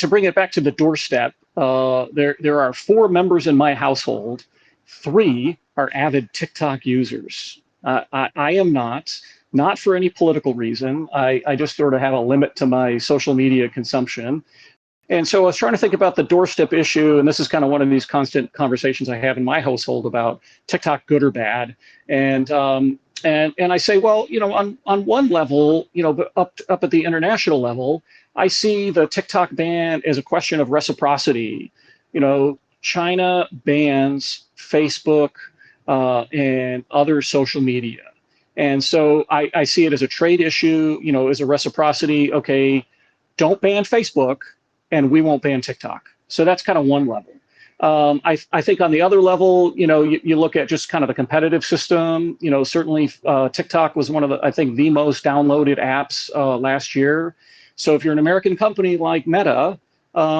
to bring it back to the doorstep, there are 4 members in my household. 3 are avid TikTok users. I am not for any political reason. I just sort of have a limit to my social media consumption. And so I was trying to think about the doorstep issue, and this is kind of one of these constant conversations I have in my household about TikTok, good or bad. And I say, well, on one level, but up at the international level, I see the TikTok ban as a question of reciprocity. China bans Facebook and other social media. And so I see it as a trade issue, as a reciprocity. Okay, don't ban Facebook and we won't ban TikTok. So that's kind of one level. I think on the other level, you look at just kind of the competitive system. Certainly TikTok was one of I think the most downloaded apps last year. So if you're an American company like Meta,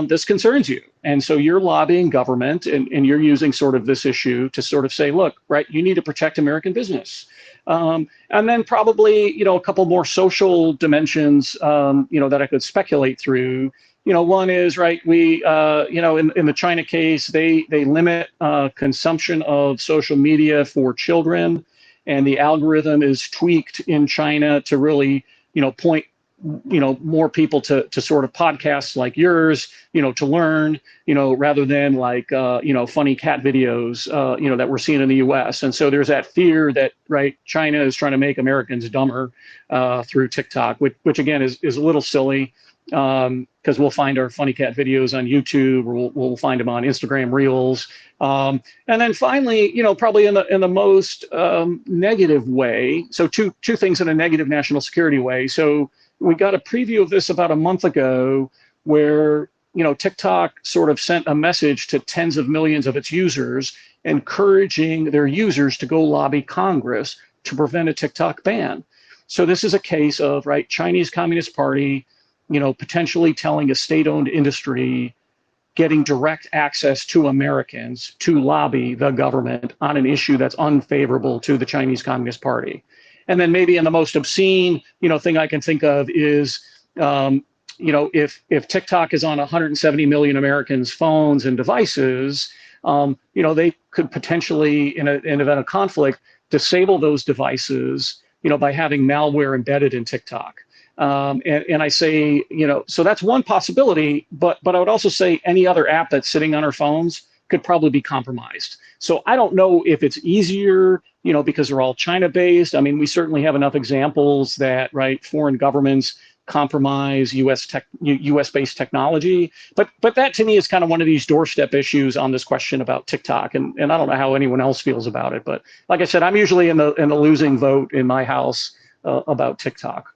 this concerns you. And so you're lobbying government and you're using sort of this issue to sort of say, look, right, you need to protect American business. And then probably, a couple more social dimensions, that I could speculate through. One is, right, we, in the China case, they limit consumption of social media for children, and the algorithm is tweaked in China to really, point, more people to sort of podcasts like yours, to learn, rather than like, funny cat videos, that we're seeing in the US. And so there's that fear that, right, China is trying to make Americans dumber through TikTok, which again is a little silly. Because we'll find our funny cat videos on YouTube, or we'll find them on Instagram Reels, and then finally, probably in the most negative way. So two things in a negative national security way. So we got a preview of this about a month ago, where TikTok sort of sent a message to tens of millions of its users, encouraging their users to go lobby Congress to prevent a TikTok ban. So this is a case of, right, Chinese Communist Party, potentially telling a state-owned industry, getting direct access to Americans to lobby the government on an issue that's unfavorable to the Chinese Communist Party. And then maybe in the most obscene, thing I can think of is, if TikTok is on 170 million Americans' phones and devices, they could potentially, in an event of conflict, disable those devices, by having malware embedded in TikTok. And I say, so that's one possibility, but I would also say any other app that's sitting on our phones could probably be compromised. So I don't know if it's easier, because they're all China-based. I mean, we certainly have enough examples that, right, foreign governments compromise US-based technology. But that to me is kind of one of these doorstep issues on this question about TikTok. And I don't know how anyone else feels about it. But like I said, I'm usually in the losing vote in my house about TikTok.